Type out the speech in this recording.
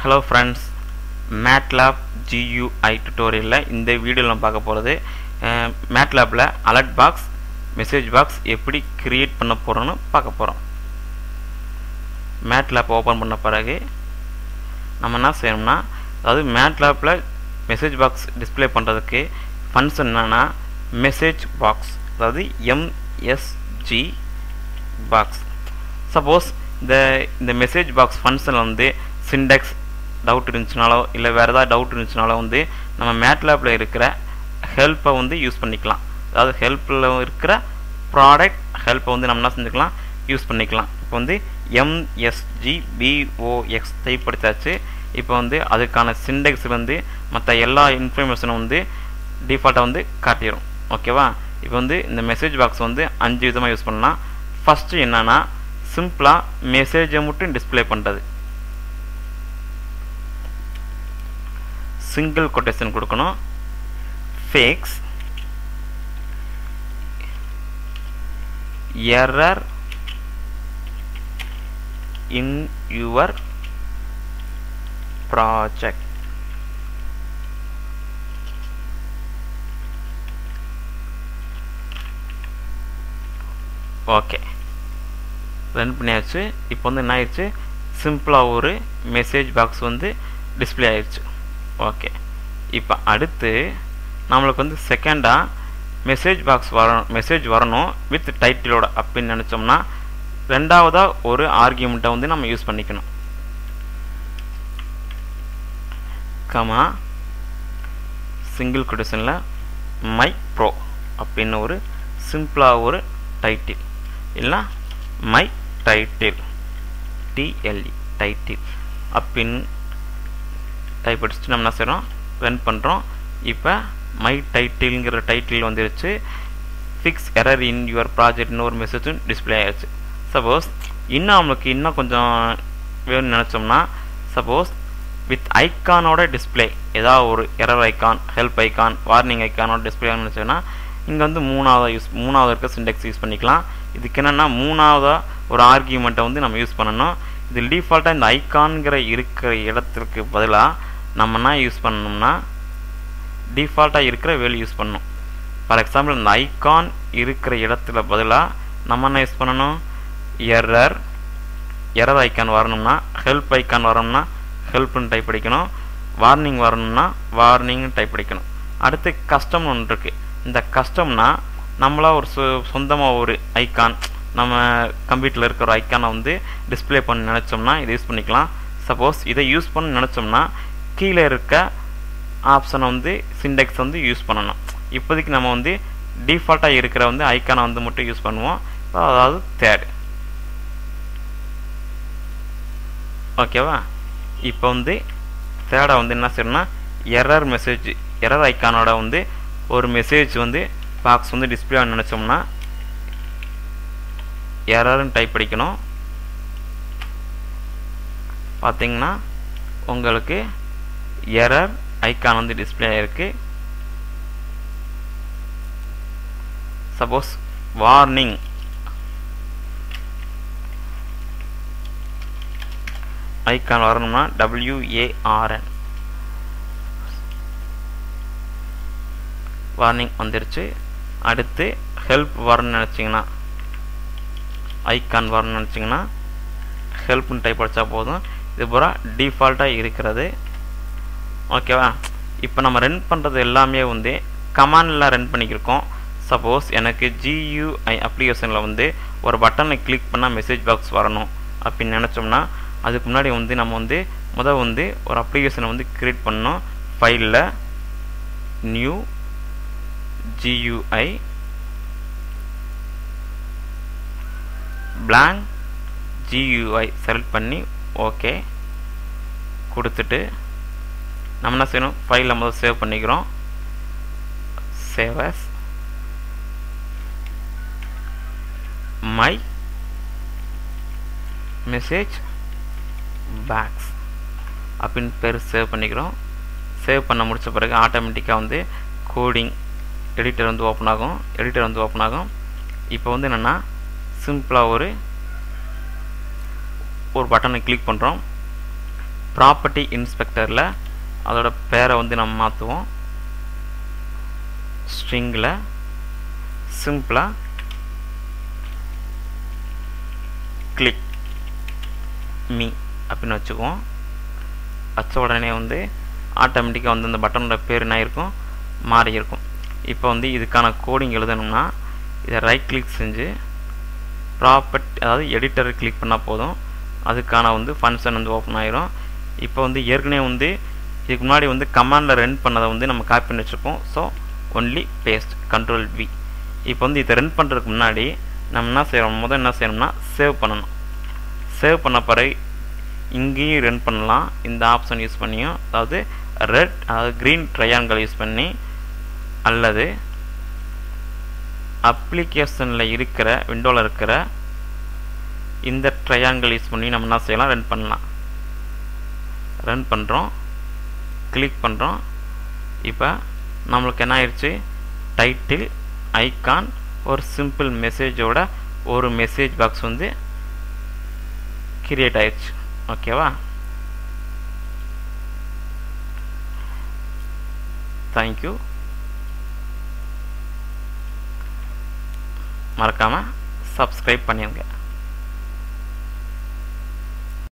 Hello friends, MATLAB GUI tutorial இந்த வீடியோல நம்ம பார்க்க போறது MATLABல alert box, message box எப்படி கிரியேட் பண்ண போறோம்னு பார்க்க போறோம். MATLAB ஓபன் பண்ண பிறகு நம்ம என்ன செய்யணும்னா அதாவது MATLABல message box டிஸ்ப்ளே பண்றதுக்கு ஃபங்க்ஷன் என்னன்னா message box அதாவது MSG box. Suppose இந்த message box function வந்து syntax டவுட் இருந்துச்சுனாலோ இல்ல வேற ஏதாவது டவுட் இருந்துச்சுனாலோ வந்து நம்ம MATLABல இருக்கிற ஹெல்ப்பை வந்து யூஸ் பண்ணிக்கலாம். அதாவது ஹெல்ப்ல இருக்கிற ப்ராடக்ட் ஹெல்ப்பை வந்து நம்ம என்ன செஞ்சுக்கலாம் யூஸ் பண்ணிக்கலாம். இப்போ வந்து MSGBOX டைப் படிச்சாச்சு. இப்போ வந்து அதுக்கான சின்டெக்ஸ் வந்து மற்ற எல்லா இன்ஃபர்மேஷனும் வந்து டிஃபால்ட்டாக வந்து காட்டிடும். ஓகேவா? இப்போ வந்து இந்த மெசேஜ் பாக்ஸ் வந்து 5 விதமாக யூஸ் பண்ணலாம். ஃபஸ்ட்டு என்னன்னா சிம்பிளாக மெசேஜை மட்டும் டிஸ்பிளே பண்ணுறது. சிங்கிள் கொட்டேஷன் கொடுக்கணும். Fix error in your project. Okay, run பண்ணியாச்சு. இப்போ வந்து என்ன ஆயிடுச்சு, சிம்பிளாக ஒரு மெசேஜ் பாக்ஸ் வந்து டிஸ்பிளே ஆயிடுச்சு. ஓகே, இப்போ அடுத்து நம்மளுக்கு வந்து செகண்டாக மெசேஜ் வரணும் வித் டைட்டிலோட அப்படின்னு நினச்சோம்னா ரெண்டாவதாக ஒரு ஆர்கியூமெண்ட்டை வந்து நம்ம யூஸ் பண்ணிக்கணும். கமா சிங்கிள் கொட்டேஷனில் மை ப்ரோ அப்படின்னு ஒரு சிம்பிளாக ஒரு டைட்டில் இல்லைனா மை டைட்டில் டிஎல்இ டைட்டில் அப்படின்னு டைப் அடிச்சுட்டு நம்ம என்ன செய்கிறோம், ரன் பண்ணுறோம். இப்போ மை டைட்டில்ங்கிற டைட்டில் வந்துருச்சு. ஃபிக்ஸ் எரர் இன் யுவர் ப்ராஜெக்ட்னு ஒரு மெசேஜும் டிஸ்பிளே ஆகிடுச்சு. சப்போஸ் இன்னும் கொஞ்சம் வேணும்னு நினச்சோம்னா சப்போஸ் வித் ஐக்கானோட டிஸ்பிளே ஏதாவது ஒரு error icon, help icon, warning ஐக்கானோட டிஸ்பிளே நினச்சோன்னா இங்கே வந்து மூணாவது இருக்க சின்டெக்ஸ் யூஸ் பண்ணிக்கலாம். இதுக்கு என்னென்னா மூணாவதாக ஒரு ஆர்கியூமெண்ட்டை வந்து நம்ம யூஸ் பண்ணணும். இது டிஃபால்ட்டாக இந்த ஐக்கான்கிற இருக்கிற இடத்துக்கு பதிலாக நம்ம என்ன யூஸ் பண்ணணும்னா டிஃபால்ட்டாக இருக்கிற வேல்யூ யூஸ் பண்ணணும். ஃபார் எக்ஸாம்பிள் இந்த ஐக்கான் இருக்கிற இடத்துல பதிலாக நம்ம என்ன யூஸ் பண்ணணும், எரர் ஐக்கான் வரணும்னா ஹெல்ப் ஐக்கான் வரணும்னா ஹெல்ப்னு டைப் அடிக்கணும். வார்னிங் வரணும்னா வார்னிங்னு டைப் அடிக்கணும். அடுத்து கஸ்டம்னு ஒன்று இருக்குது. இந்த கஸ்டம்னா நம்மளாக ஒரு சொந்தமாக ஒரு ஐக்கான் நம்ம கம்ப்யூட்டரில் இருக்கிற ஒரு ஐக்கானை வந்து டிஸ்பிளே பண்ண நினச்சோம்னா இதை யூஸ் பண்ணிக்கலாம். சப்போஸ் இதை யூஸ் பண்ண நினச்சோம்னா கீழே இருக்க ஆப்ஷனை வந்து சின்டெக்ஸ் வந்து யூஸ் பண்ணணும். இப்போதைக்கு நம்ம வந்து டிஃபால்ட்டாக இருக்கிற வந்து ஐக்கானை வந்து மட்டும் யூஸ் பண்ணுவோம். அதாவது தேர்ட். ஓகேவா? இப்போ வந்து தேர்டை வந்து என்ன செய்யணும்னா எரர் ஐக்கானோட வந்து ஒரு மெசேஜ் வந்து பாக்ஸ் வந்து டிஸ்பிளே ஆக நினச்சோம்னா எரர்னு டைப் அடிக்கணும். பார்த்தீங்கன்னா உங்களுக்கு எரர் ஐக்கான் வந்து டிஸ்பிளே ஆயிருக்கு. சப்போஸ் வார்னிங் ஐக்கான் வரணும்னா WARN வார்னிங் வந்துருச்சு. அடுத்து ஹெல்ப் வரணும்னு நினச்சிங்கன்னா ஐக்கான் வரணும்னு நினச்சிங்கன்னா ஹெல்ப்னு டைப் அடித்தா போதும். இது பூரா டிஃபால்ட்டாக இருக்கிறது. ஓகேவா? இப்போ நம்ம ரன் பண்ணுறது எல்லாமே வந்து கமாண்டில் ரன் பண்ணிக்கிருக்கோம். சப்போஸ் எனக்கு GUI அப்ளிகேஷனில் வந்து ஒரு பட்டனை கிளிக் பண்ணால் மெசேஜ் பாக்ஸ் வரணும் அப்படின்னு நினச்சோம்னா அதுக்கு முன்னாடி வந்து நம்ம வந்து வந்து ஒரு அப்ளிகேஷனை வந்து க்ரியேட் பண்ணோம். ஃபைலில் new GUI blank GUI select பண்ணி ஓகே கொடுத்துட்டு நம்ம என்ன செய்யணும், ஃபைலில் முதல்ல சேவ் பண்ணிக்கிறோம். Save as my message box அப்படின்னு பேர் சேவ் பண்ணிக்கிறோம். சேவ் பண்ண முடிச்ச பிறகு ஆட்டோமேட்டிக்காக வந்து கோடிங் எடிட்டர் வந்து ஓப்பன் ஆகும். இப்போ வந்து என்னென்னா சிம்பிளாக ஒரு பட்டனை கிளிக் பண்ணுறோம். ப்ராப்பர்ட்டி இன்ஸ்பெக்டரில் அதோட பேரை வந்து நம்ம மாற்றுவோம். ஸ்ட்ரிங்கில் சிம்பிளாக கிளிக் மீ அப்படின்னு வச்சுக்குவோம். வச்ச உடனே வந்து ஆட்டோமேட்டிக்காக வந்து அந்த பட்டனோட பேர் என்ன இருக்கும், மாறி இருக்கும். இப்போ வந்து இதுக்கான கோடிங் எழுதணும்னா இதை ரைட் கிளிக் செஞ்சு ப்ராப்பர்ட்டி அதாவது எடிட்டரை கிளிக் பண்ணால் போதும், அதுக்கான வந்து ஃபங்க்ஷன் வந்து ஓப்பன் ஆயிரும். இப்போ வந்து ஏற்கனவே வந்து இதுக்கு முன்னாடி வந்து கமாண்டில் ரன் பண்ணதை வந்து நம்ம காப்பி பண்ணி வச்சுருப்போம். So only paste control V. இப்போ வந்து இதை ரன் பண்ணுறதுக்கு முன்னாடி நம்ம என்ன செய்யணும், முதல் என்ன செய்யணும்னா சேவ் பண்ணணும். சேவ் பண்ண பிறகு இங்கேயும் ரன் பண்ணலாம் இந்த ஆப்ஷன் யூஸ் பண்ணியும், அதாவது ரெட் அதாவது க்ரீன் ட்ரையாங்கிள் யூஸ் பண்ணி, அல்லது அப்ளிகேஷனில் இருக்கிற விண்டோவில் இருக்கிற இந்த ட்ரையாங்கிள் யூஸ் பண்ணி நம்ம என்ன செய்யலாம், ரன் பண்ணலாம். ரன் பண்ணுறோம், கிளிக் பண்ணுறோம். இப்போ நம்மளுக்கு என்ன ஆயிடுச்சு, டைட்டில் ஐகான் ஒரு சிம்பிள் மெசேஜோட ஒரு மெசேஜ் பாக்ஸ் வந்து கிரியேட் ஆயிடுச்சு. ஓகேவா? தேங்க்யூ. மறக்காமல் சப்ஸ்கிரைப் பண்ணிடுங்க.